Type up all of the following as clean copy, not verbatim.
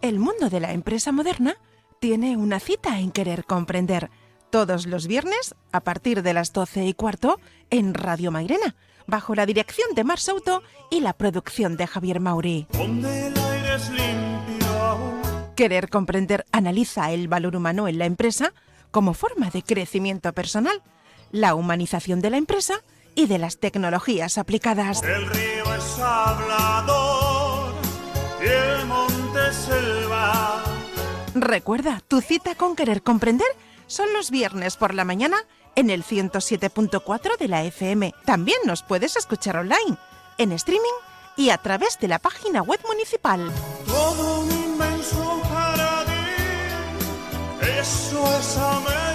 El mundo de la empresa moderna tiene una cita en Querer Comprender, todos los viernes a partir de las 12:15 en Radio Mairena, bajo la dirección de Mar Souto y la producción de Javier Mauri. Donde el aire es limpio. Querer Comprender analiza el valor humano en la empresa como forma de crecimiento personal, la humanización de la empresa y de las tecnologías aplicadas. El río es hablador y el monte selva. Recuerda, tu cita con Querer Comprender son los viernes por la mañana en el 107.4 de la FM. También nos puedes escuchar online, en streaming y a través de la página web municipal. Todo un inmenso jardín, eso es América.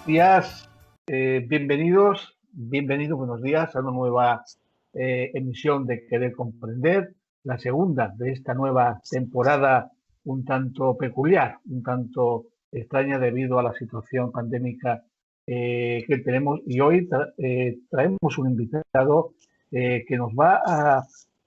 Días, bienvenidos, buenos días a una nueva emisión de Querer Comprender, la segunda de esta nueva temporada un tanto peculiar, un tanto extraña debido a la situación pandémica que tenemos, y hoy traemos un invitado que nos va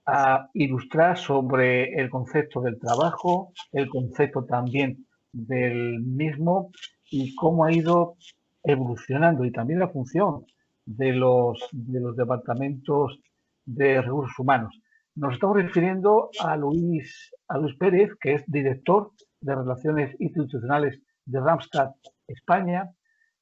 a ilustrar sobre el concepto del trabajo, el concepto también del mismo y cómo ha ido evolucionando, y también la función de los departamentos de recursos humanos. Nos estamos refiriendo a Luis Pérez, que es director de Relaciones Institucionales de Randstad España.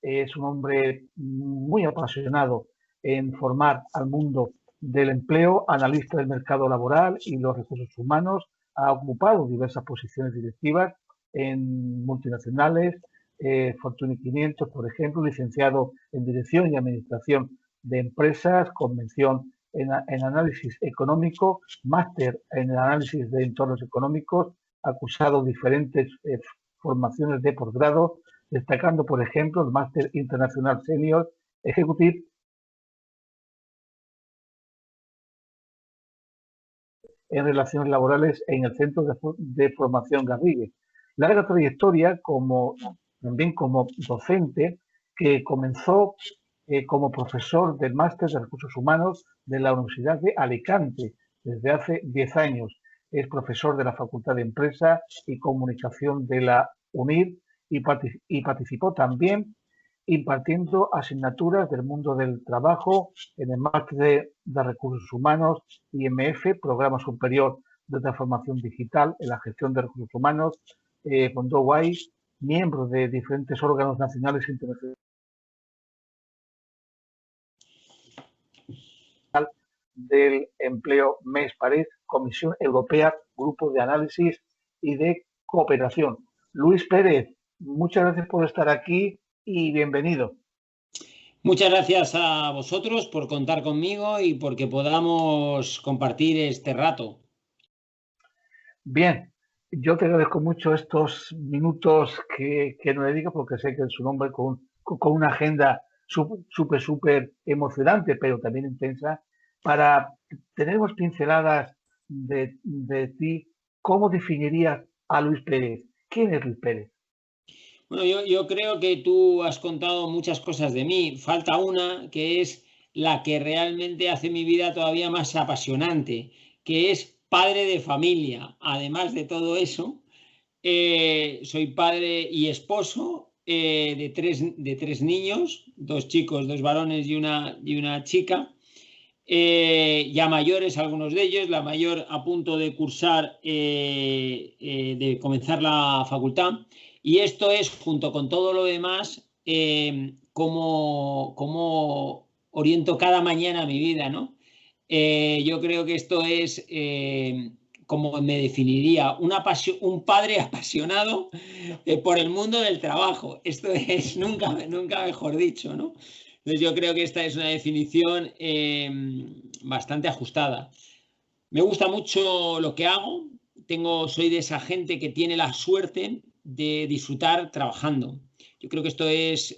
Es un hombre muy apasionado en formar al mundo del empleo, analista del mercado laboral y los recursos humanos. Ha ocupado diversas posiciones directivas en multinacionales, Fortune 500, por ejemplo, licenciado en Dirección y Administración de Empresas, con mención en análisis económico, máster en análisis de entornos económicos, ha cursado diferentes formaciones de posgrado, destacando, por ejemplo, el máster internacional senior executive en relaciones laborales en el Centro de Formación Garrigues. Larga trayectoria también como docente, que comenzó como profesor del máster de recursos humanos de la Universidad de Alicante desde hace 10 años. Es profesor de la Facultad de Empresa y Comunicación de la UNIR y participó también impartiendo asignaturas del mundo del trabajo en el máster de recursos humanos IMF, Programa Superior de Transformación Digital en la Gestión de Recursos Humanos, Fondo Guay, miembro de diferentes órganos nacionales e internacionales del empleo MES París, Comisión Europea, Grupo de Análisis y de Cooperación. Luis Pérez, muchas gracias por estar aquí y bienvenido. Muchas gracias a vosotros por contar conmigo y porque podamos compartir este rato. Bien, yo te agradezco mucho estos minutos que nos dedicas, porque sé que es un hombre con una agenda súper emocionante, pero también intensa, para tener unas pinceladas de ti. ¿Cómo definirías a Luis Pérez? ¿Quién es Luis Pérez? Bueno, yo creo que tú has contado muchas cosas de mí. Falta una, que es la que realmente hace mi vida todavía más apasionante, que es padre de familia. Además de todo eso, soy padre y esposo de tres niños, 2 chicos, 2 varones y una chica. Ya mayores algunos de ellos, la mayor a punto de cursar, de comenzar la facultad, y esto es, junto con todo lo demás, cómo oriento cada mañana mi vida, ¿no? Yo creo que esto es, como me definiría, un padre apasionado por el mundo del trabajo. Esto es nunca mejor dicho, ¿no? Entonces yo creo que esta es una definición bastante ajustada. Me gusta mucho lo que hago. Soy de esa gente que tiene la suerte de disfrutar trabajando. Yo creo que esto es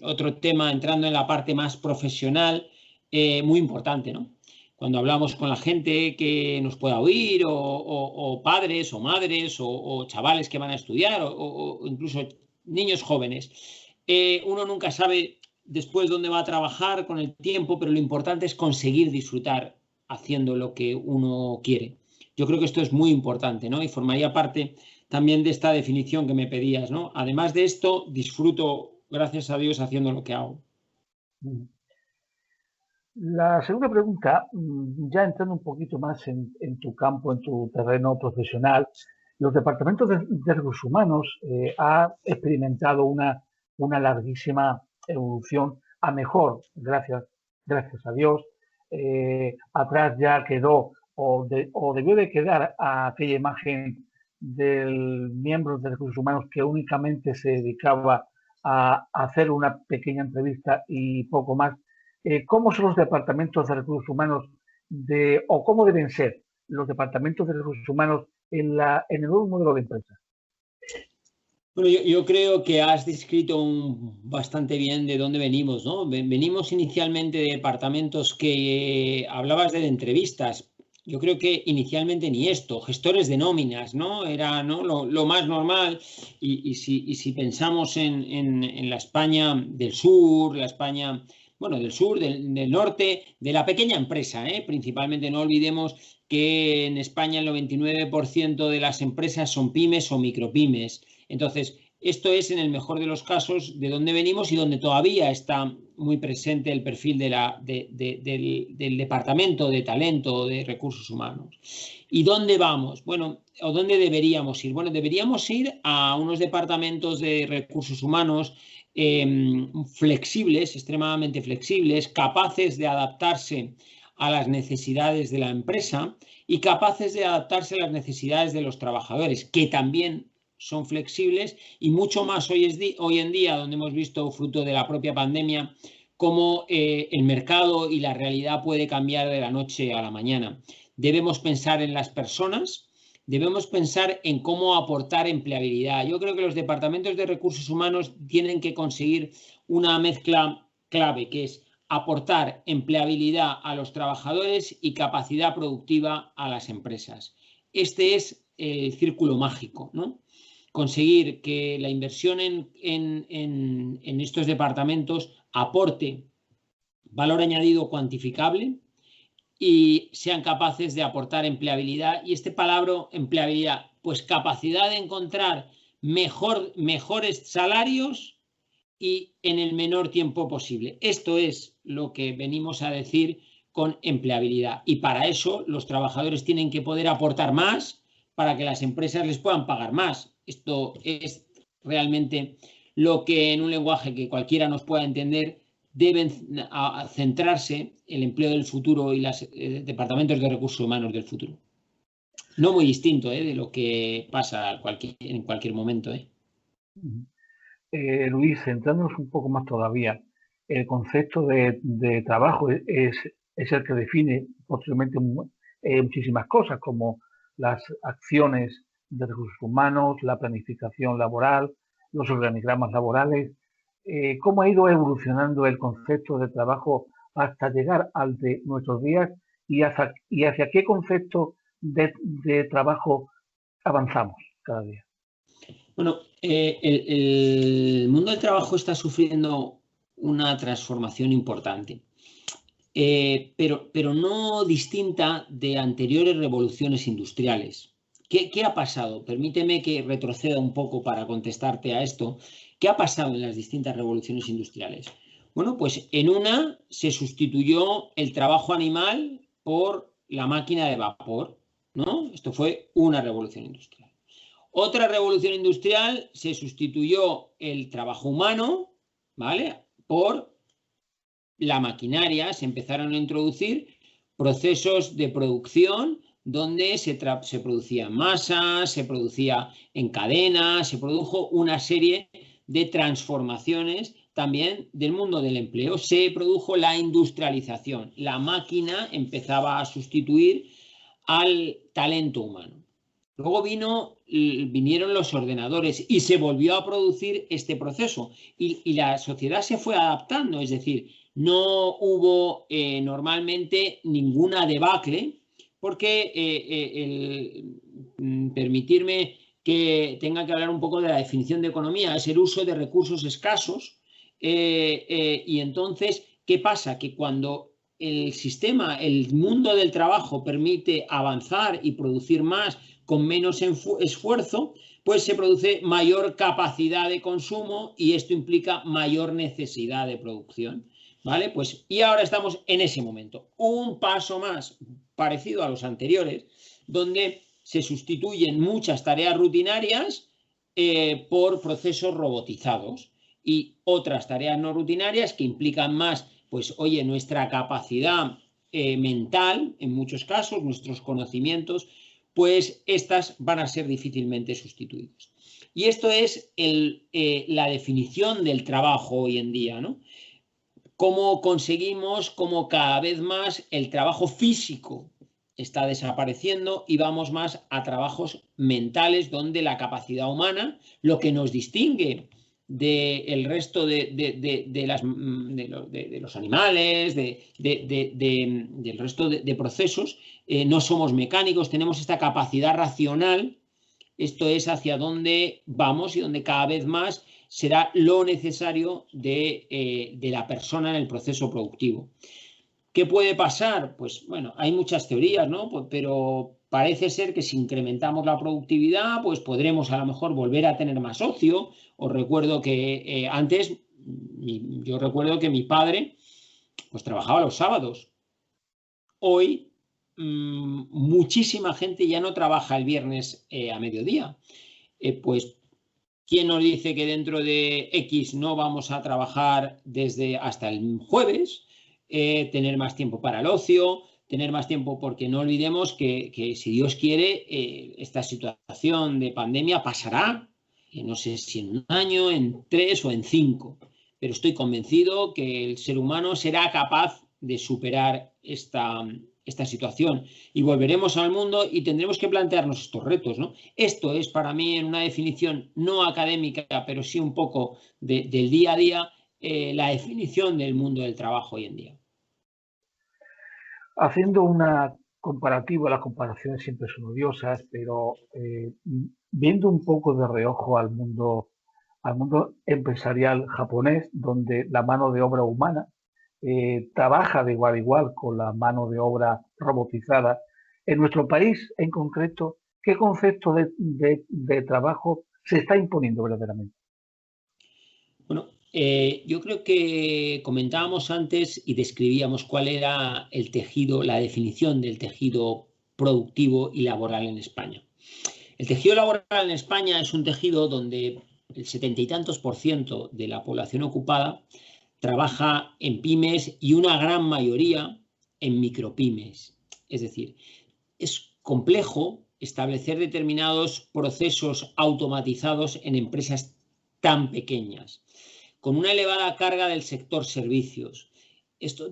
otro tema, entrando en la parte más profesional, muy importante, ¿no? Cuando hablamos con la gente que nos pueda oír, o padres o madres o chavales que van a estudiar, o incluso niños jóvenes, uno nunca sabe después dónde va a trabajar con el tiempo, pero lo importante es conseguir disfrutar haciendo lo que uno quiere. Yo creo que esto es muy importante, ¿no? Y formaría parte también de esta definición que me pedías, ¿no? Además de esto, disfruto, gracias a Dios, haciendo lo que hago. La segunda pregunta, ya entrando un poquito más en tu campo, en tu terreno profesional, los departamentos de recursos humanos ha experimentado una larguísima evolución a mejor, gracias a Dios. Atrás ya quedó o debió de quedar a aquella imagen del miembro de recursos humanos que únicamente se dedicaba a hacer una pequeña entrevista y poco más. ¿Cómo son los departamentos de recursos humanos o cómo deben ser los departamentos de recursos humanos en el nuevo modelo de empresa? Bueno, yo creo que has descrito bastante bien de dónde venimos, ¿no? Venimos inicialmente de departamentos que hablabas de entrevistas. Yo creo que inicialmente ni esto, gestores de nóminas, ¿no? Era, ¿no?, lo más normal. Y si pensamos en la España del sur, la España, bueno, del sur, del norte, de la pequeña empresa, principalmente, no olvidemos que en España el 99% de las empresas son pymes o micropymes. Entonces, esto es, en el mejor de los casos, de dónde venimos y donde todavía está muy presente el perfil del departamento de talento de recursos humanos. ¿Y dónde vamos? Bueno, ¿o dónde deberíamos ir? Bueno, deberíamos ir a unos departamentos de recursos humanos flexibles, extremadamente flexibles, capaces de adaptarse a las necesidades de la empresa y capaces de adaptarse a las necesidades de los trabajadores, que también son flexibles, y mucho más hoy en día, donde hemos visto, fruto de la propia pandemia, cómo el mercado y la realidad puede cambiar de la noche a la mañana. Debemos pensar en las personas, debemos pensar en cómo aportar empleabilidad. Yo creo que los departamentos de recursos humanos tienen que conseguir una mezcla clave, que es aportar empleabilidad a los trabajadores y capacidad productiva a las empresas. Este es el círculo mágico, ¿no? Conseguir que la inversión en estos departamentos aporte valor añadido cuantificable y sean capaces de aportar empleabilidad. Y este palabra empleabilidad, pues capacidad de encontrar mejores salarios y en el menor tiempo posible. Esto es lo que venimos a decir con empleabilidad. Y para eso los trabajadores tienen que poder aportar más para que las empresas les puedan pagar más. Esto es realmente lo que, en un lenguaje que cualquiera nos pueda entender, deben centrarse el empleo del futuro y los departamentos de recursos humanos del futuro. No muy distinto de lo que pasa en cualquier momento. Luis, centrándonos un poco más todavía, el concepto de trabajo es el que define posteriormente muchísimas cosas, como las acciones de recursos humanos, la planificación laboral, los organigramas laborales. ¿Cómo ha ido evolucionando el concepto de trabajo hasta llegar al de nuestros días y hacia qué concepto de trabajo avanzamos cada día? Bueno, el mundo del trabajo está sufriendo una transformación importante, pero no distinta de anteriores revoluciones industriales. ¿Qué ha pasado? Permíteme que retroceda un poco para contestarte a esto. ¿Qué ha pasado en las distintas revoluciones industriales? Bueno, pues en una se sustituyó el trabajo animal por la máquina de vapor, ¿no? Esto fue una revolución industrial. Otra revolución industrial se sustituyó el trabajo humano, ¿vale?, por la maquinaria. Se empezaron a introducir procesos de producción donde se producía masa, se producía en cadena, se produjo una serie de transformaciones también del mundo del empleo. Se produjo la industrialización. La máquina empezaba a sustituir al talento humano. Luego vinieron los ordenadores y se volvió a producir este proceso. Y la sociedad se fue adaptando, es decir, no hubo normalmente ninguna debacle, porque permitirme que tenga que hablar un poco de la definición de economía, es el uso de recursos escasos. Y entonces, ¿qué pasa? Que cuando el sistema, el mundo del trabajo permite avanzar y producir más con menos esfuerzo, pues se produce mayor capacidad de consumo y esto implica mayor necesidad de producción, ¿vale? Pues, y ahora estamos en ese momento, un paso más parecido a los anteriores, donde se sustituyen muchas tareas rutinarias por procesos robotizados y otras tareas no rutinarias que implican más, pues, oye, nuestra capacidad mental, en muchos casos, nuestros conocimientos, pues estas van a ser difícilmente sustituidas. Y esto es la definición del trabajo hoy en día, ¿no? Cómo conseguimos, cómo cada vez más el trabajo físico está desapareciendo y vamos más a trabajos mentales donde la capacidad humana, lo que nos distingue del resto de los animales, del resto de procesos, no somos mecánicos, tenemos esta capacidad racional. Esto es hacia donde vamos y donde cada vez más será lo necesario de la persona en el proceso productivo. ¿Qué puede pasar? Pues bueno, hay muchas teorías, ¿no? Pero parece ser que si incrementamos la productividad, pues podremos a lo mejor volver a tener más ocio. Os recuerdo que antes, yo recuerdo que mi padre pues trabajaba los sábados. Hoy muchísima gente ya no trabaja el viernes a mediodía. Pues ¿quién nos dice que dentro de X no vamos a trabajar desde hasta el jueves? Tener más tiempo para el ocio, tener más tiempo, porque no olvidemos que si Dios quiere, esta situación de pandemia pasará, no sé si en un año, en 3 o en 5, pero estoy convencido que el ser humano será capaz de superar esta situación y volveremos al mundo y tendremos que plantearnos estos retos, ¿no? Esto es para mí, en una definición no académica, pero sí un poco del día a día, la definición del mundo del trabajo hoy en día. Haciendo una comparativa, las comparaciones siempre son odiosas, pero viendo un poco de reojo al mundo empresarial japonés, donde la mano de obra humana trabaja de igual a igual con la mano de obra robotizada, en nuestro país en concreto, ¿qué concepto de trabajo se está imponiendo verdaderamente? Bueno, yo creo que comentábamos antes y describíamos cuál era el tejido, la definición del tejido productivo y laboral en España. El tejido laboral en España es un tejido donde el 70 y tantos % de la población ocupada trabaja en pymes y una gran mayoría en micropymes. Es decir, es complejo establecer determinados procesos automatizados en empresas tan pequeñas, con una elevada carga del sector servicios. Esto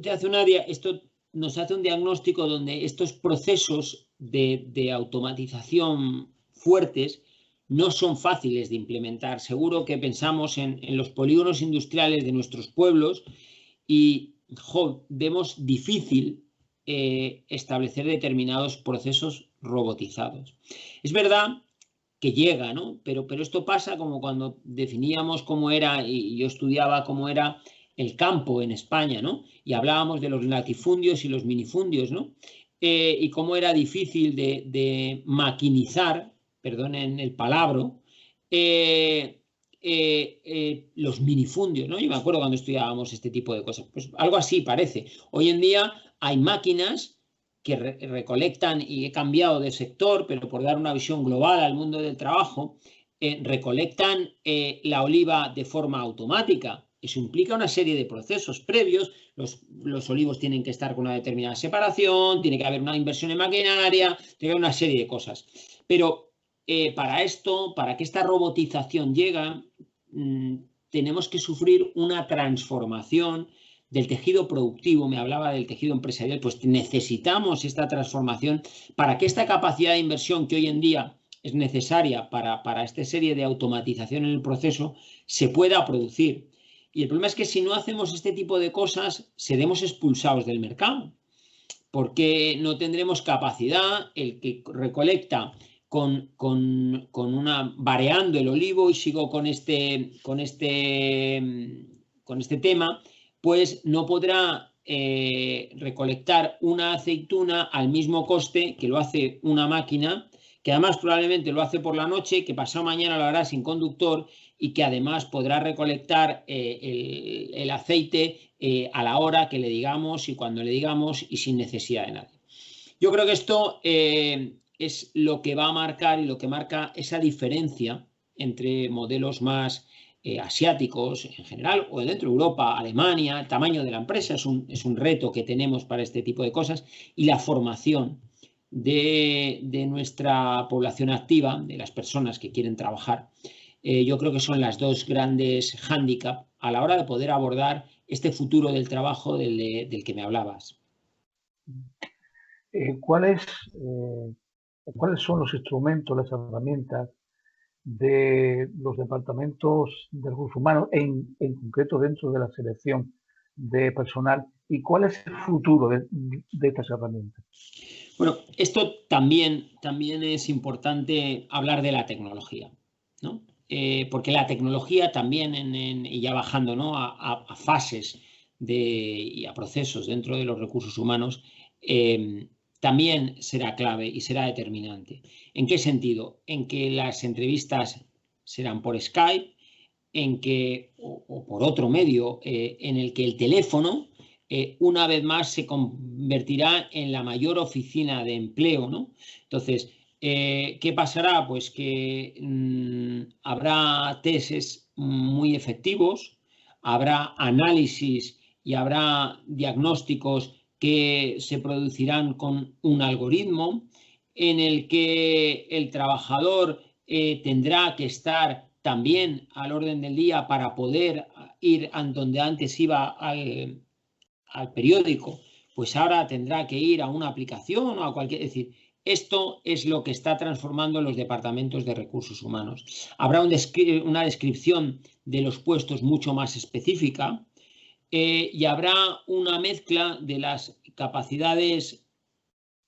nos hace un diagnóstico donde estos procesos de automatización fuertes no son fáciles de implementar. Seguro que pensamos en los polígonos industriales de nuestros pueblos y vemos difícil establecer determinados procesos robotizados. Es verdad que llega, ¿no? Pero esto pasa como cuando definíamos cómo era, y yo estudiaba cómo era el campo en España, ¿no? Y hablábamos de los latifundios y los minifundios, ¿no? Y cómo era difícil de maquinizar, perdonen el palabro, los minifundios, ¿no? Yo me acuerdo cuando estudiábamos este tipo de cosas. Pues algo así parece. Hoy en día hay máquinas que recolectan, y he cambiado de sector, pero por dar una visión global al mundo del trabajo, recolectan la oliva de forma automática. Eso implica una serie de procesos previos. Los olivos tienen que estar con una determinada separación, tiene que haber una inversión en maquinaria, tiene que haber una serie de cosas. Pero para esto, para que esta robotización llegue, tenemos que sufrir una transformación del tejido productivo. Me hablaba del tejido empresarial, pues necesitamos esta transformación para que esta capacidad de inversión que hoy en día es necesaria para esta serie de automatización en el proceso se pueda producir. Y el problema es que si no hacemos este tipo de cosas, seremos expulsados del mercado, porque no tendremos capacidad. El que recolecta variando el olivo, y sigo con este tema, pues no podrá recolectar una aceituna al mismo coste que lo hace una máquina, que además probablemente lo hace por la noche, que pasado mañana lo hará sin conductor y que además podrá recolectar el aceite a la hora que le digamos y cuando le digamos y sin necesidad de nadie. Yo creo que esto es lo que va a marcar y lo que marca esa diferencia entre modelos más asiáticos en general o dentro de Europa, Alemania, el tamaño de la empresa es un reto que tenemos para este tipo de cosas, y la formación de nuestra población activa, de las personas que quieren trabajar. Yo creo que son las dos grandes hándicaps a la hora de poder abordar este futuro del trabajo del que me hablabas. ¿Cuáles son los instrumentos, las herramientas de los departamentos de recursos humanos, en concreto dentro de la selección de personal, y cuál es el futuro de estas herramientas? Bueno, esto también es importante hablar de la tecnología, ¿no? Porque la tecnología también, y ya bajando, ¿no?, a fases y a procesos dentro de los recursos humanos, también será clave y será determinante. ¿En qué sentido? En que las entrevistas serán por Skype, o por otro medio, en el que el teléfono, una vez más, se convertirá en la mayor oficina de empleo, ¿no? Entonces, ¿qué pasará? Pues que habrá tests muy efectivos, habrá análisis y habrá diagnósticos que se producirán con un algoritmo en el que el trabajador tendrá que estar también al orden del día para poder ir a donde antes iba al periódico, pues ahora tendrá que ir a una aplicación o a cualquier... Es decir, esto es lo que está transformando los departamentos de recursos humanos. Habrá una descripción de los puestos mucho más específica, y habrá una mezcla de las capacidades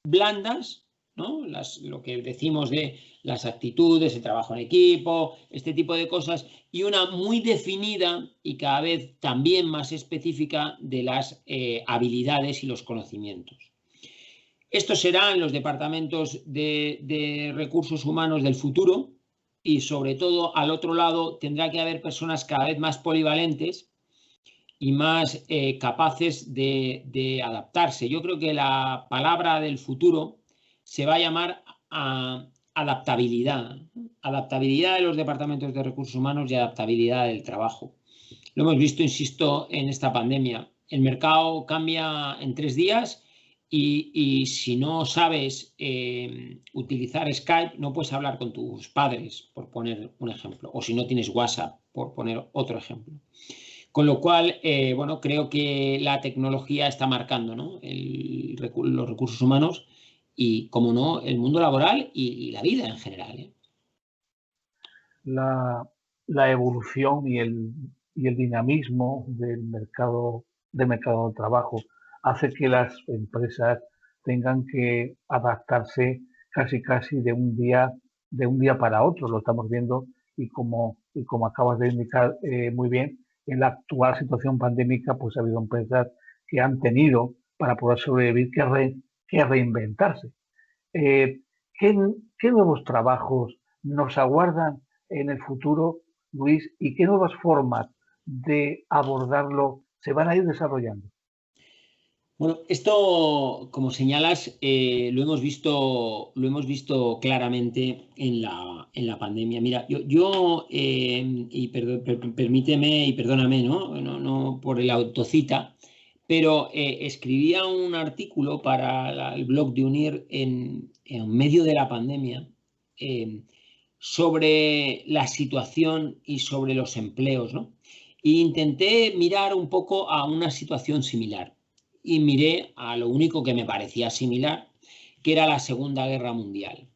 blandas, ¿no?, lo que decimos de las actitudes, el trabajo en equipo, este tipo de cosas, y una muy definida y cada vez también más específica de las habilidades y los conocimientos. Estos serán los departamentos de recursos humanos del futuro, y sobre todo al otro lado tendrá que haber personas cada vez más polivalentes y más capaces de adaptarse. Yo creo que la palabra del futuro se va a llamar adaptabilidad. Adaptabilidad de los departamentos de recursos humanos y adaptabilidad del trabajo. Lo hemos visto, insisto, en esta pandemia. El mercado cambia en 3 días y si no sabes utilizar Skype, no puedes hablar con tus padres, por poner un ejemplo. O si no tienes WhatsApp, por poner otro ejemplo. Con lo cual, bueno, creo que la tecnología está marcando, ¿no?, los recursos humanos y, como no, el mundo laboral y la vida en general. La evolución y el dinamismo del mercado del trabajo hace que las empresas tengan que adaptarse casi de un día para otro. Lo estamos viendo y como acabas de indicar muy bien, en la actual situación pandémica, pues ha habido empresas que han tenido, para poder sobrevivir, que reinventarse. ¿Qué nuevos trabajos nos aguardan en el futuro, Luis, y qué nuevas formas de abordarlo se van a ir desarrollando? Bueno, esto, como señalas, lo hemos visto claramente en la pandemia. Mira, yo permíteme y perdóname, no por el autocita, pero escribía un artículo para el blog de UNIR en medio de la pandemia sobre la situación y sobre los empleos, ¿no? E intenté mirar un poco a una situación similar. Y miré a lo único que me parecía similar, que era la Segunda Guerra Mundial.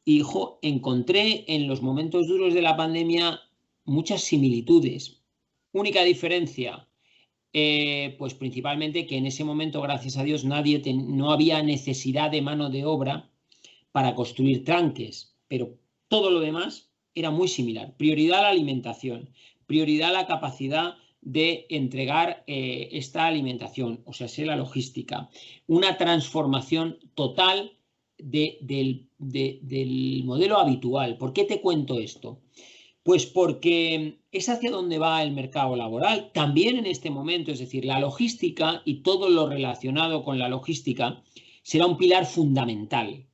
Y encontré en los momentos duros de la pandemia muchas similitudes. Única diferencia, pues principalmente que en ese momento, gracias a Dios, no había necesidad de mano de obra para construir tanques, pero todo lo demás era muy similar. Prioridad a la alimentación, prioridad a la capacidad de entregar esta alimentación, o sea, es la logística. Una transformación total del modelo habitual. ¿Por qué te cuento esto? Pues porque es hacia donde va el mercado laboral, también en este momento, es decir, la logística y todo lo relacionado con la logística será un pilar fundamental.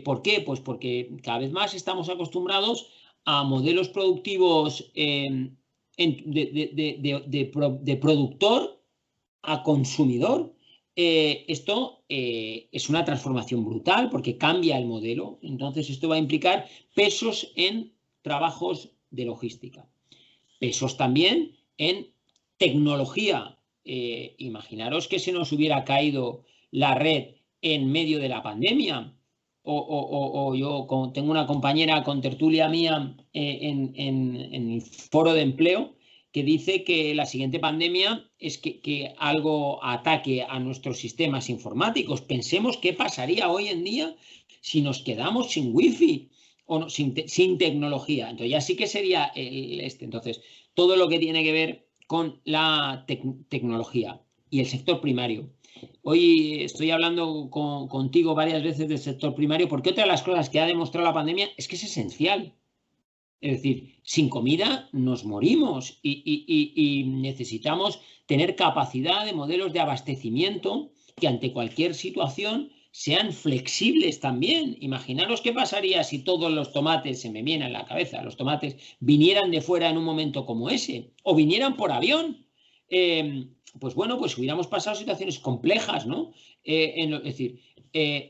¿Por qué? Pues porque cada vez más estamos acostumbrados a modelos productivos de productor a consumidor. Esto es una transformación brutal porque cambia el modelo. Entonces esto va a implicar pesos en trabajos de logística, pesos también en tecnología. Imaginaros que se nos hubiera caído la red en medio de la pandemia. O yo tengo una compañera contertulia mía en el foro de empleo que dice que la siguiente pandemia es que algo ataque a nuestros sistemas informáticos. Pensemos qué pasaría hoy en día si nos quedamos sin wifi o no, sin tecnología. Entonces ya sí que sería Entonces, todo lo que tiene que ver con la tecnología y el sector primario. Hoy estoy hablando contigo varias veces del sector primario porque otra de las cosas que ha demostrado la pandemia es que es esencial. Es decir, sin comida nos morimos y necesitamos tener capacidad de modelos de abastecimiento que ante cualquier situación sean flexibles también. Imaginaros qué pasaría si todos los tomates, se me viene en la cabeza, los tomates vinieran de fuera en un momento como ese o vinieran por avión. Pues bueno, pues hubiéramos pasado situaciones complejas, ¿no? Es decir,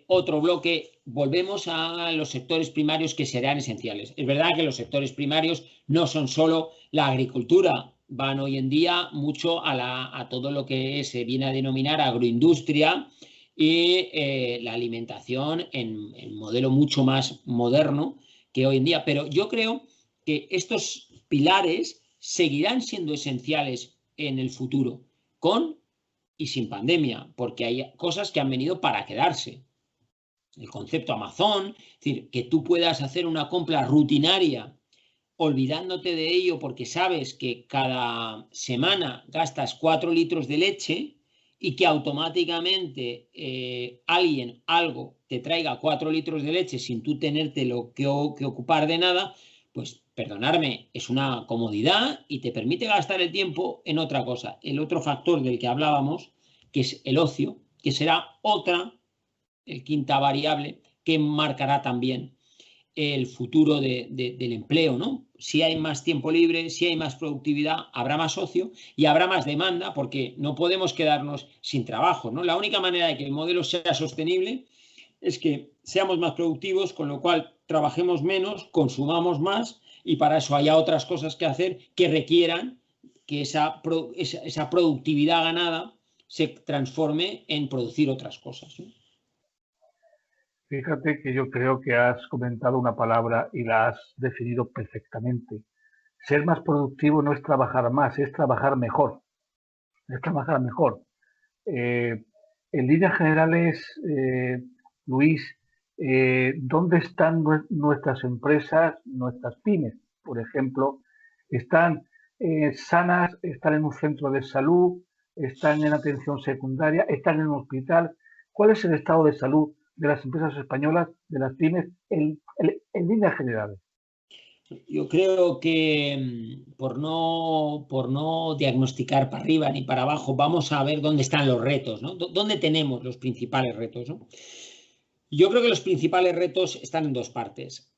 otro bloque, volvemos a los sectores primarios que serán esenciales. Es verdad que los sectores primarios no son solo la agricultura, van hoy en día mucho a todo lo que se viene a denominar agroindustria y la alimentación en modelo mucho más moderno que hoy en día. Pero yo creo que estos pilares seguirán siendo esenciales en el futuro, con y sin pandemia, porque hay cosas que han venido para quedarse. El concepto Amazon, es decir, que tú puedas hacer una compra rutinaria olvidándote de ello porque sabes que cada semana gastas 4 litros de leche y que automáticamente algo te traiga 4 litros de leche sin tú tenerte lo que ocupar de nada, pues perdonadme, es una comodidad y te permite gastar el tiempo en otra cosa. El otro factor del que hablábamos, que es el ocio, que será quinta variable, que marcará también el futuro del empleo, ¿no? Si hay más tiempo libre, si hay más productividad, habrá más ocio y habrá más demanda porque no podemos quedarnos sin trabajo, ¿no? La única manera de que el modelo sea sostenible es que seamos más productivos, con lo cual trabajemos menos, consumamos más y para eso haya otras cosas que hacer que requieran que esa productividad ganada se transforme en producir otras cosas, ¿no? Fíjate que yo creo que has comentado una palabra y la has definido perfectamente. Ser más productivo no es trabajar más, es trabajar mejor. Es trabajar mejor. En líneas generales, Luis, ¿dónde están nuestras empresas, nuestras pymes, por ejemplo? ¿Están sanas? ¿Están en un centro de salud? ¿Están en atención secundaria? ¿Están en un hospital? ¿Cuál es el estado de salud de las empresas españolas, de las pymes, en líneas generales? Yo creo que por no diagnosticar para arriba ni para abajo, vamos a ver dónde están los retos, ¿no? ¿Dónde tenemos los principales retos, ¿no? Yo creo que los principales retos están en dos partes.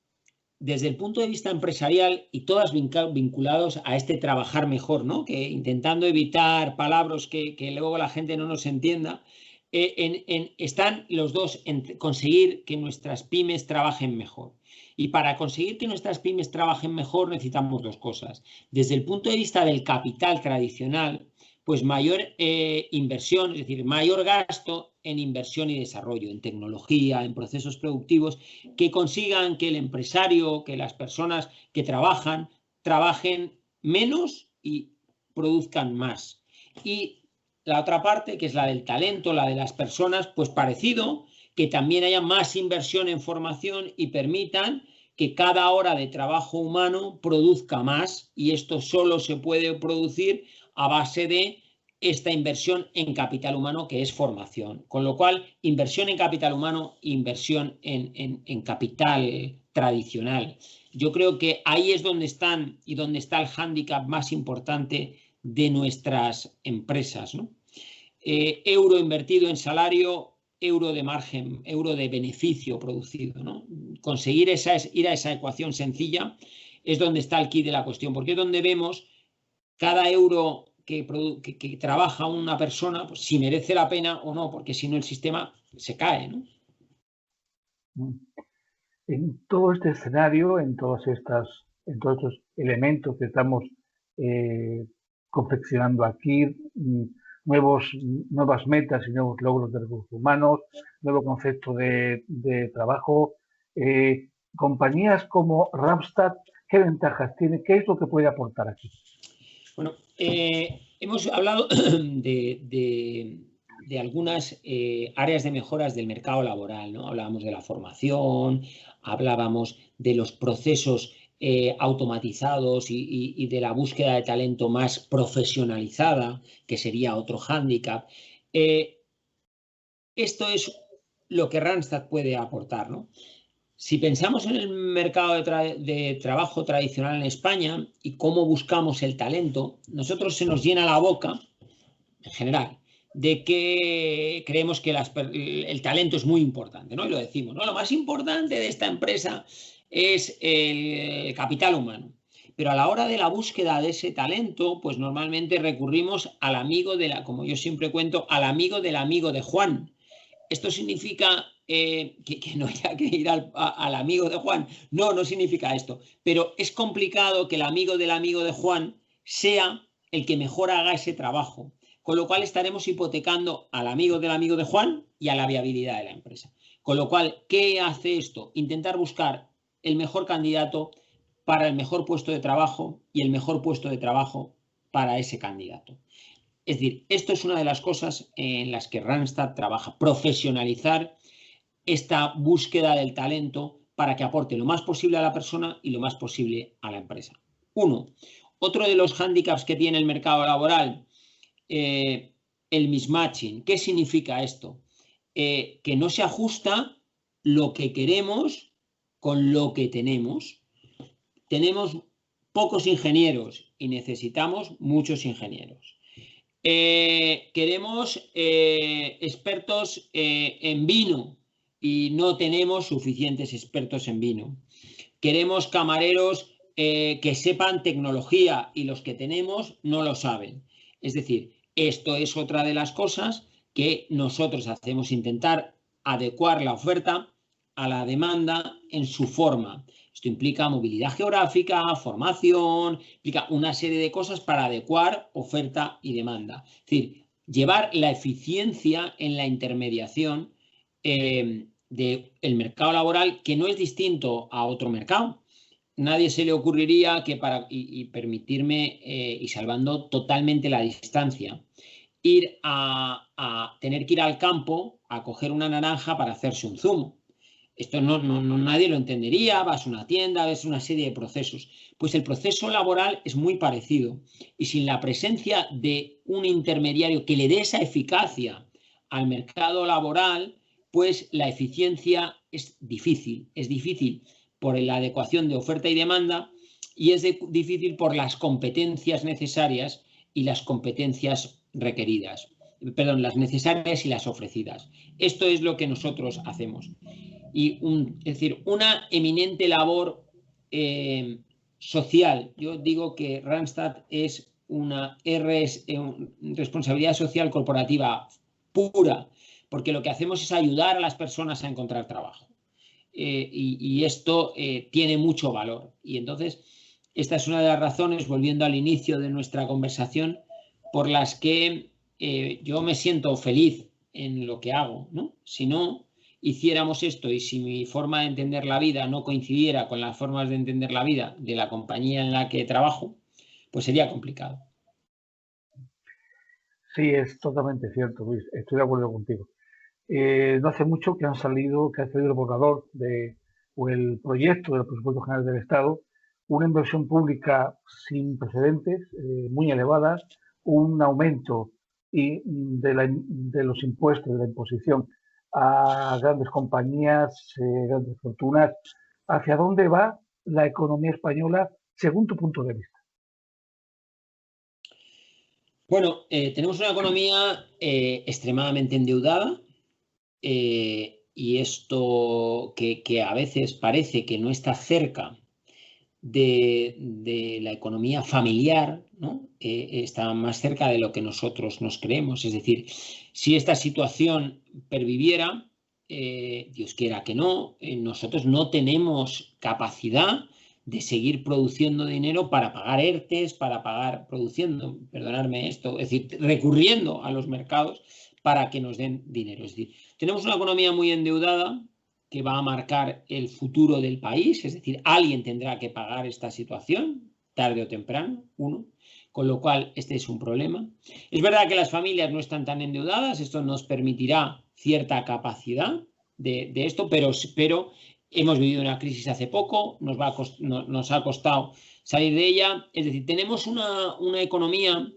Desde el punto de vista empresarial y todas vinculados a este trabajar mejor, ¿no? Que intentando evitar palabras que luego la gente no nos entienda, están los dos en conseguir que nuestras pymes trabajen mejor. Y para conseguir que nuestras pymes trabajen mejor necesitamos dos cosas. Desde el punto de vista del capital tradicional, pues mayor inversión, es decir, mayor gasto en inversión y desarrollo, en tecnología, en procesos productivos, que consigan que el empresario, que las personas que trabajen menos y produzcan más. Y la otra parte, que es la del talento, la de las personas, pues parecido, que también haya más inversión en formación y permitan que cada hora de trabajo humano produzca más, y esto solo se puede producir a base de esta inversión en capital humano que es formación. Con lo cual, inversión en capital humano, inversión en capital tradicional. Yo creo que ahí es donde están y donde está el hándicap más importante de nuestras empresas, ¿no? Euro invertido en salario, euro de margen, euro de beneficio producido, ¿no? Conseguir ir a esa ecuación sencilla es donde está el quid de la cuestión, porque es donde vemos cada euro que trabaja una persona, pues, si merece la pena o no, porque si no el sistema se cae, ¿no? En todo este escenario, en todos estos elementos que estamos confeccionando aquí, nuevas metas y nuevos logros de recursos humanos, nuevo concepto de trabajo, compañías como Randstad, ¿qué ventajas tiene? ¿Qué es lo que puede aportar aquí? Bueno, hemos hablado de algunas áreas de mejoras del mercado laboral, ¿no? Hablábamos de la formación, hablábamos de los procesos automatizados y de la búsqueda de talento más profesionalizada, que sería otro hándicap. Esto es lo que Randstad puede aportar, ¿no? Si pensamos en el mercado de trabajo tradicional en España y cómo buscamos el talento, nosotros se nos llena la boca, en general, de que creemos que el talento es muy importante, ¿no? Y lo decimos, ¿no? Lo más importante de esta empresa es el capital humano. Pero a la hora de la búsqueda de ese talento, pues normalmente recurrimos al amigo como yo siempre cuento, al amigo de Juan. Esto significa que no haya que ir al amigo de Juan. No significa esto. Pero es complicado que el amigo de Juan sea el que mejor haga ese trabajo. Con lo cual estaremos hipotecando al amigo de Juan y a la viabilidad de la empresa. Con lo cual, ¿qué hace esto? Intentar buscar el mejor candidato para el mejor puesto de trabajo y el mejor puesto de trabajo para ese candidato. Es decir, esto es una de las cosas en las que Randstad trabaja, profesionalizar esta búsqueda del talento para que aporte lo más posible a la persona y lo más posible a la empresa. Otro de los hándicaps que tiene el mercado laboral, el mismatching. ¿Qué significa esto? Que no se ajusta lo que queremos con lo que tenemos. Tenemos pocos ingenieros y necesitamos muchos ingenieros. Queremos expertos en vino y no tenemos suficientes expertos en vino. Queremos camareros que sepan tecnología y los que tenemos no lo saben. Es decir, esto es otra de las cosas que nosotros hacemos, intentar adecuar la oferta a la demanda en su forma. Esto implica movilidad geográfica, formación, implica una serie de cosas para adecuar oferta y demanda. Es decir, llevar la eficiencia en la intermediación del mercado laboral, que no es distinto a otro mercado. Nadie se le ocurriría que y permitirme, y salvando totalmente la distancia, ir a tener que ir al campo a coger una naranja para hacerse un zumo. Esto nadie lo entendería, vas a una tienda, ves una serie de procesos. Pues el proceso laboral es muy parecido y sin la presencia de un intermediario que le dé esa eficacia al mercado laboral, pues la eficiencia es difícil por la adecuación de oferta y demanda y es difícil por las competencias necesarias y las competencias requeridas. Perdón, las necesarias y las ofrecidas. Esto es lo que nosotros hacemos. Y es decir, una eminente labor social. Yo digo que Randstad es una responsabilidad social corporativa pura, porque lo que hacemos es ayudar a las personas a encontrar trabajo. Y esto tiene mucho valor. Y entonces, esta es una de las razones, volviendo al inicio de nuestra conversación, por las que yo me siento feliz en lo que hago, ¿no? Si no hiciéramos esto y si mi forma de entender la vida no coincidiera con las formas de entender la vida de la compañía en la que trabajo, pues sería complicado. Sí, es totalmente cierto, Luis. Estoy de acuerdo contigo. No hace mucho que ha salido el borrador o el proyecto del Presupuesto General del Estado, una inversión pública sin precedentes, muy elevada, un aumento de los impuestos, de la imposición a grandes compañías, grandes fortunas. ¿Hacia dónde va la economía española según tu punto de vista? Bueno, tenemos una economía extremadamente endeudada y esto que a veces parece que no está cerca de la economía familiar, ¿no? Está más cerca de lo que nosotros nos creemos. Es decir, si esta situación perviviera, Dios quiera que no, nosotros no tenemos capacidad de seguir produciendo dinero para pagar ERTEs, para pagar, produciendo, perdonadme esto, es decir, recurriendo a los mercados para que nos den dinero. Es decir, tenemos una economía muy endeudada que va a marcar el futuro del país, es decir, alguien tendrá que pagar esta situación, tarde o temprano, con lo cual este es un problema. Es verdad que las familias no están tan endeudadas, esto nos permitirá cierta capacidad de esto, pero hemos vivido una crisis hace poco, nos ha costado salir de ella, es decir, tenemos una economía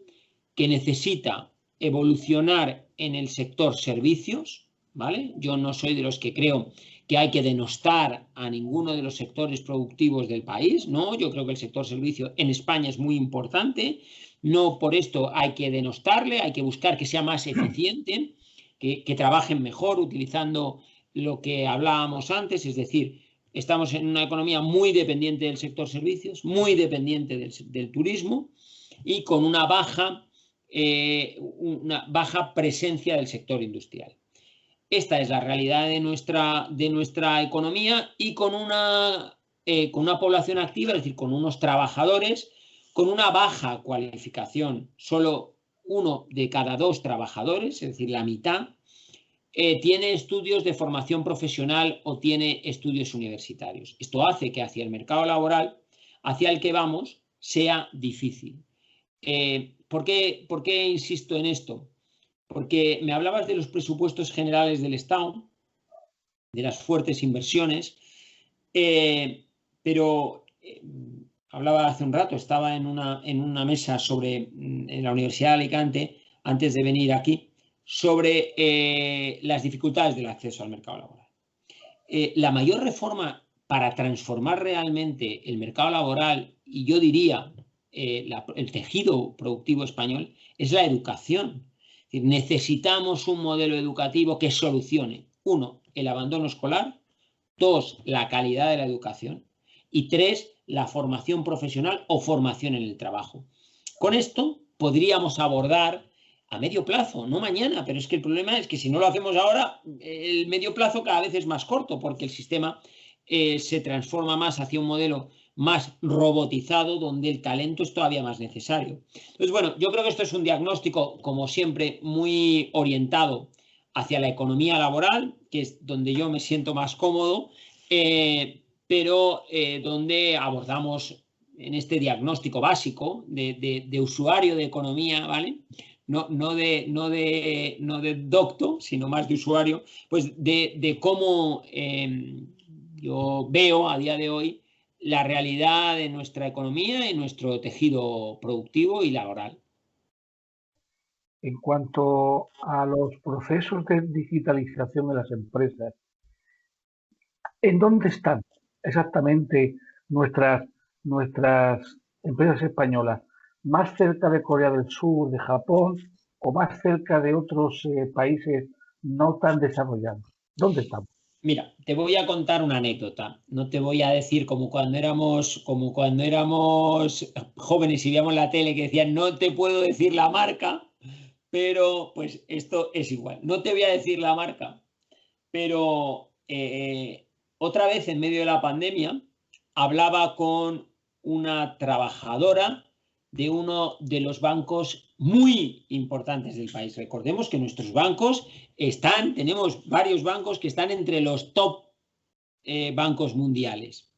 que necesita evolucionar en el sector servicios, ¿vale? Yo no soy de los que creo que hay que denostar a ninguno de los sectores productivos del país, ¿no? Yo creo que el sector servicio en España es muy importante, no por esto hay que denostarle, hay que buscar que sea más eficiente, que trabajen mejor utilizando lo que hablábamos antes, es decir, estamos en una economía muy dependiente del sector servicios, muy dependiente del turismo y con una baja presencia del sector industrial. Esta es la realidad de nuestra economía y con una población activa, es decir, con unos trabajadores con una baja cualificación. Solo 1 de cada 2 trabajadores, es decir, la mitad, tiene estudios de formación profesional o tiene estudios universitarios. Esto hace que hacia el mercado laboral, hacia el que vamos, sea difícil. ¿Por qué insisto en esto? Porque me hablabas de los presupuestos generales del Estado, de las fuertes inversiones, pero hablaba hace un rato, estaba en una mesa en la Universidad de Alicante, antes de venir aquí, sobre las dificultades del acceso al mercado laboral. La mayor reforma para transformar realmente el mercado laboral, y yo diría el tejido productivo español, es la educación. Es decir, necesitamos un modelo educativo que solucione, 1, el abandono escolar, 2, la calidad de la educación y 3, la formación profesional o formación en el trabajo. Con esto podríamos abordar a medio plazo, no mañana, pero es que el problema es que si no lo hacemos ahora, el medio plazo cada vez es más corto porque el sistema se transforma más hacia un modelo más robotizado, donde el talento es todavía más necesario. Entonces, bueno, yo creo que esto es un diagnóstico, como siempre, muy orientado hacia la economía laboral, que es donde yo me siento más cómodo, pero donde abordamos en este diagnóstico básico de usuario de economía, ¿vale? No de docto, sino más de usuario, pues de cómo yo veo a día de hoy la realidad de nuestra economía y nuestro tejido productivo y laboral. En cuanto a los procesos de digitalización de las empresas, ¿en dónde están exactamente nuestras empresas españolas? ¿Más cerca de Corea del Sur, de Japón o más cerca de otros países no tan desarrollados? ¿Dónde estamos? Mira, te voy a contar una anécdota. No te voy a decir como cuando éramos jóvenes y veíamos la tele que decían no te puedo decir la marca, pero pues esto es igual. No te voy a decir la marca, pero otra vez en medio de la pandemia hablaba con una trabajadora de uno de los bancos muy importantes del país. Recordemos que nuestros bancos tenemos varios bancos que están entre los top bancos mundiales.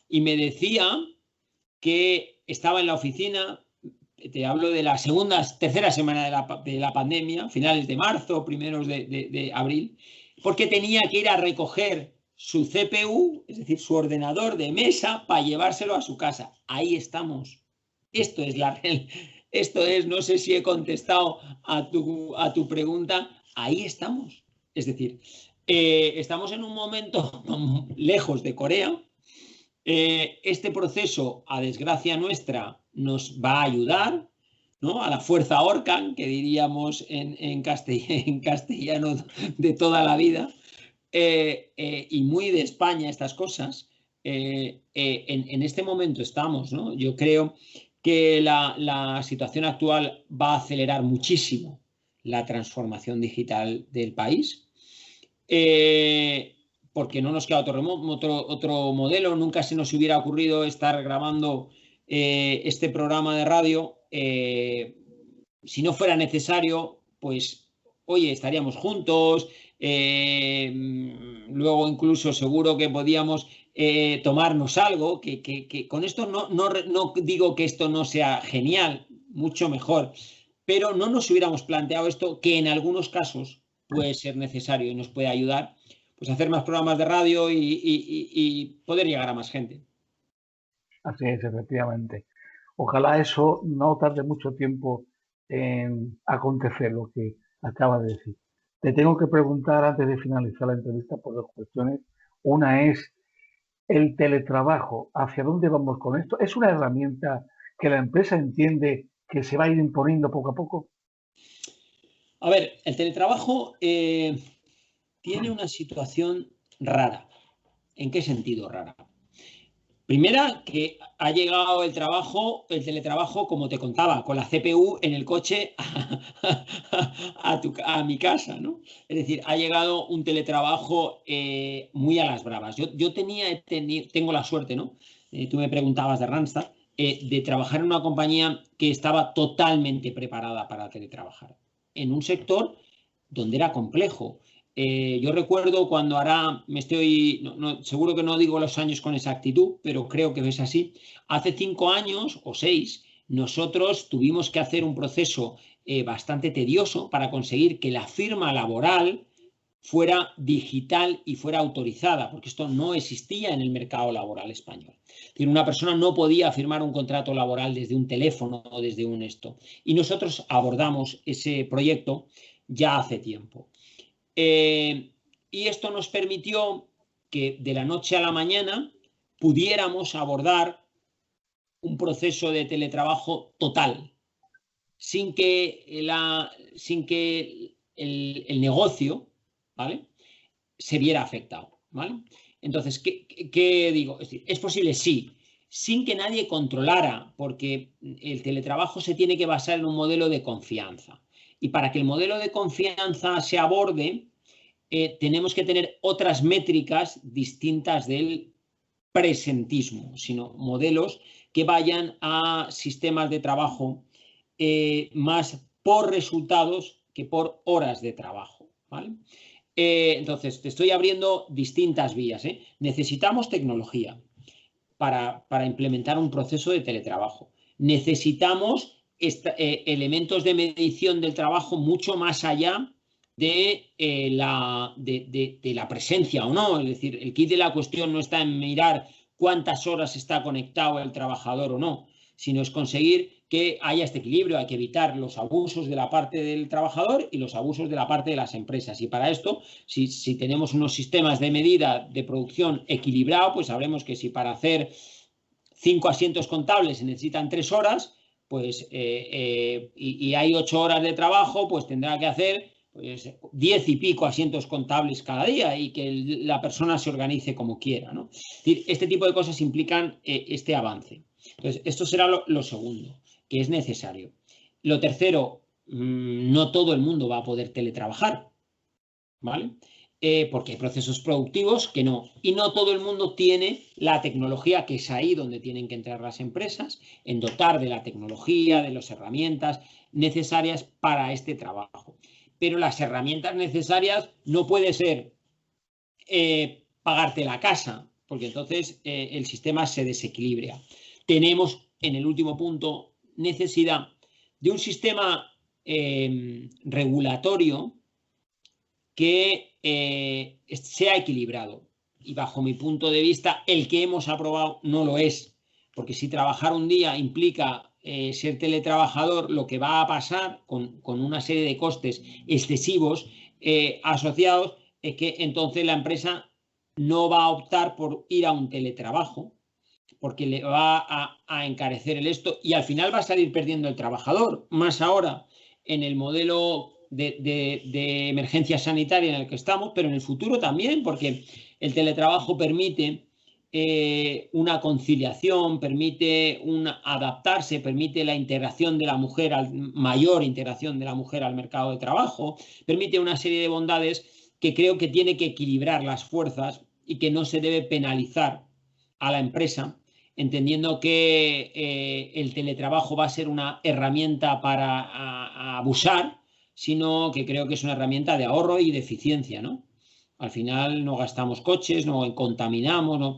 Y me decía que estaba en la oficina, te hablo de la tercera semana de la pandemia, finales de marzo, primeros de abril, porque tenía que ir a recoger su CPU, es decir, su ordenador de mesa, para llevárselo a su casa. Ahí estamos. Esto es Esto es, no sé si he contestado a tu pregunta, ahí estamos. Es decir, estamos en un momento lejos de Corea. Este proceso, a desgracia nuestra, nos va a ayudar, ¿no? A la fuerza Orcan, que diríamos en castellano de toda la vida, y muy de España estas cosas. En este momento estamos, ¿no? Yo creo que la situación actual va a acelerar muchísimo la transformación digital del país, porque no nos queda otro modelo. Nunca se nos hubiera ocurrido estar grabando este programa de radio. Si no fuera necesario, pues, oye, estaríamos juntos. Luego incluso seguro que podíamos tomarnos algo, que con esto no digo que esto no sea genial, mucho mejor, pero no nos hubiéramos planteado esto, que en algunos casos puede ser necesario y nos puede ayudar, pues, a hacer más programas de radio y poder llegar a más gente. Así es, efectivamente. Ojalá eso no tarde mucho tiempo en acontecer, lo que acaba de decir. Te tengo que preguntar antes de finalizar la entrevista por dos cuestiones. Una es el teletrabajo. ¿Hacia dónde vamos con esto? ¿Es una herramienta que la empresa entiende que se va a ir imponiendo poco a poco? A ver, el teletrabajo tiene una situación rara. ¿En qué sentido rara? Primera, que ha llegado el teletrabajo, como te contaba, con la CPU en el coche a mi casa, ¿no? Es decir, ha llegado un teletrabajo muy a las bravas. Yo tengo la suerte, ¿no? Tú me preguntabas de Randstad, de trabajar en una compañía que estaba totalmente preparada para teletrabajar, en un sector donde era complejo. Yo recuerdo cuando seguro que no digo los años con exactitud, pero creo que es así. Hace 5 años o 6, nosotros tuvimos que hacer un proceso bastante tedioso para conseguir que la firma laboral fuera digital y fuera autorizada, porque esto no existía en el mercado laboral español. Es decir, una persona no podía firmar un contrato laboral desde un teléfono o desde un esto. Y nosotros abordamos ese proyecto ya hace tiempo. Y esto nos permitió que de la noche a la mañana pudiéramos abordar un proceso de teletrabajo total, sin que el negocio, ¿vale?, se viera afectado, ¿vale? Entonces, ¿qué digo? Es decir, ¿es posible? Sí, sin que nadie controlara, porque el teletrabajo se tiene que basar en un modelo de confianza. Y para que el modelo de confianza se aborde, tenemos que tener otras métricas distintas del presentismo, sino modelos que vayan a sistemas de trabajo más por resultados que por horas de trabajo, ¿vale? Entonces, te estoy abriendo distintas vías, ¿eh? Necesitamos tecnología para implementar un proceso de teletrabajo. Necesitamos elementos de medición del trabajo mucho más allá de la presencia o no. Es decir, el quid de la cuestión no está en mirar cuántas horas está conectado el trabajador o no, sino es conseguir que haya este equilibrio. Hay que evitar los abusos de la parte del trabajador y los abusos de la parte de las empresas. Y para esto, si tenemos unos sistemas de medida de producción equilibrado, pues sabremos que si para hacer 5 asientos contables se necesitan 3 horas, pues, y hay 8 horas de trabajo, pues tendrá que hacer, pues, 10 y pico asientos contables cada día, y que la persona se organice como quiera, ¿no? Es decir, este tipo de cosas implican este avance. Entonces, esto será lo segundo, que es necesario. Lo tercero, no todo el mundo va a poder teletrabajar, ¿vale? Porque hay procesos productivos que no. Y no todo el mundo tiene la tecnología, que es ahí donde tienen que entrar las empresas, en dotar de la tecnología, de las herramientas necesarias para este trabajo. Pero las herramientas necesarias no puede ser pagarte la casa, porque entonces el sistema se desequilibra. Tenemos, en el último punto, necesidad de un sistema regulatorio que sea equilibrado. Y bajo mi punto de vista, el que hemos aprobado no lo es. Porque si trabajar un día implica ser teletrabajador, lo que va a pasar con una serie de costes excesivos asociados es que entonces la empresa no va a optar por ir a un teletrabajo porque le va a encarecer el esto y al final va a salir perdiendo el trabajador, más ahora en el modelo de emergencia sanitaria en el que estamos, pero en el futuro también, porque el teletrabajo permite una conciliación, permite adaptarse, permite la integración de la mujer, mayor integración de la mujer al mercado de trabajo, permite una serie de bondades que creo que tiene que equilibrar las fuerzas y que no se debe penalizar a la empresa, entendiendo que el teletrabajo va a ser una herramienta para abusar, sino que creo que es una herramienta de ahorro y de eficiencia, ¿no? Al final no gastamos coches, no contaminamos, ¿no?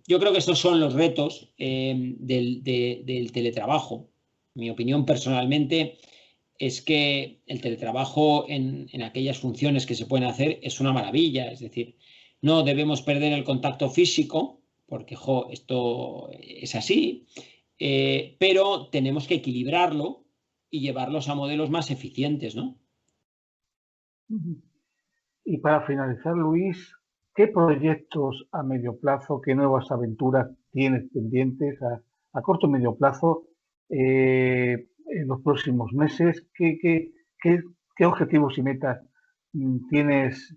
Yo creo que estos son los retos del teletrabajo. Mi opinión personalmente es que el teletrabajo en aquellas funciones que se pueden hacer es una maravilla. Es decir, no debemos perder el contacto físico, porque esto es así, pero tenemos que equilibrarlo y llevarlos a modelos más eficientes, ¿no? Y para finalizar, Luis, ¿qué proyectos a medio plazo, qué nuevas aventuras tienes pendientes a corto y medio plazo en los próximos meses? ¿Qué objetivos y metas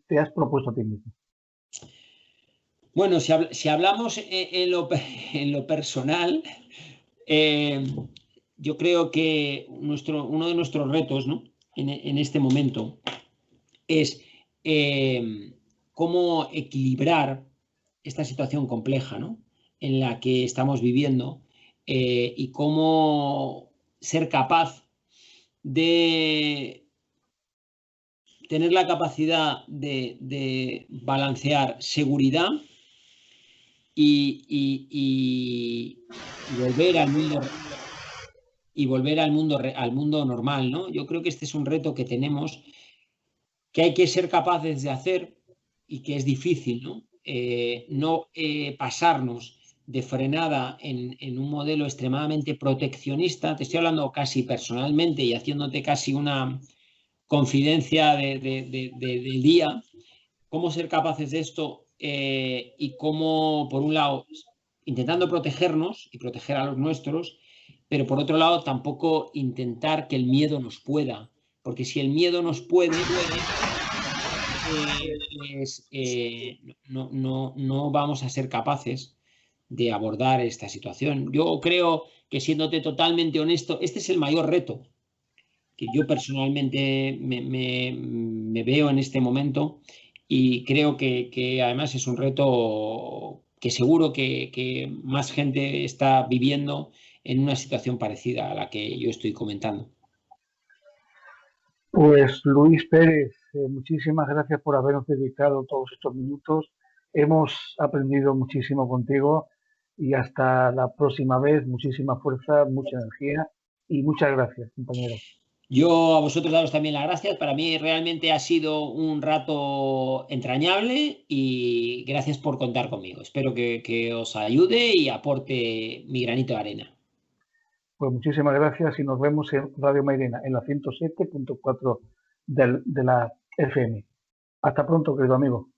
te has propuesto a ti mismo? Bueno, si hablamos en lo personal, yo creo que uno de nuestros retos, ¿no?, en este momento es cómo equilibrar esta situación compleja, ¿no?, en la que estamos viviendo y cómo ser capaz de tener la capacidad de balancear seguridad y volver al mundo normal, ¿no? Yo creo que este es un reto que tenemos, que hay que ser capaces de hacer y que es difícil, ¿no? No pasarnos de frenada en un modelo extremadamente proteccionista. Te estoy hablando casi personalmente y haciéndote casi una confidencia del día. ¿Cómo ser capaces de esto? Y cómo, por un lado, intentando protegernos y proteger a los nuestros, pero por otro lado tampoco intentar que el miedo nos pueda, porque si el miedo nos puede, no vamos a ser capaces de abordar esta situación. Yo creo que, siéndote totalmente honesto, este es el mayor reto que yo personalmente me veo en este momento. Y creo que además es un reto que seguro que más gente está viviendo en una situación parecida a la que yo estoy comentando. Pues Luis Pérez, muchísimas gracias por habernos dedicado todos estos minutos. Hemos aprendido muchísimo contigo y hasta la próxima vez. Muchísima fuerza, mucha energía y muchas gracias, compañero. Yo a vosotros daros también las gracias. Para mí realmente ha sido un rato entrañable y gracias por contar conmigo. Espero que os ayude y aporte mi granito de arena. Pues muchísimas gracias y nos vemos en Radio Mairena, en la 107.4 de la FM. Hasta pronto, querido amigo.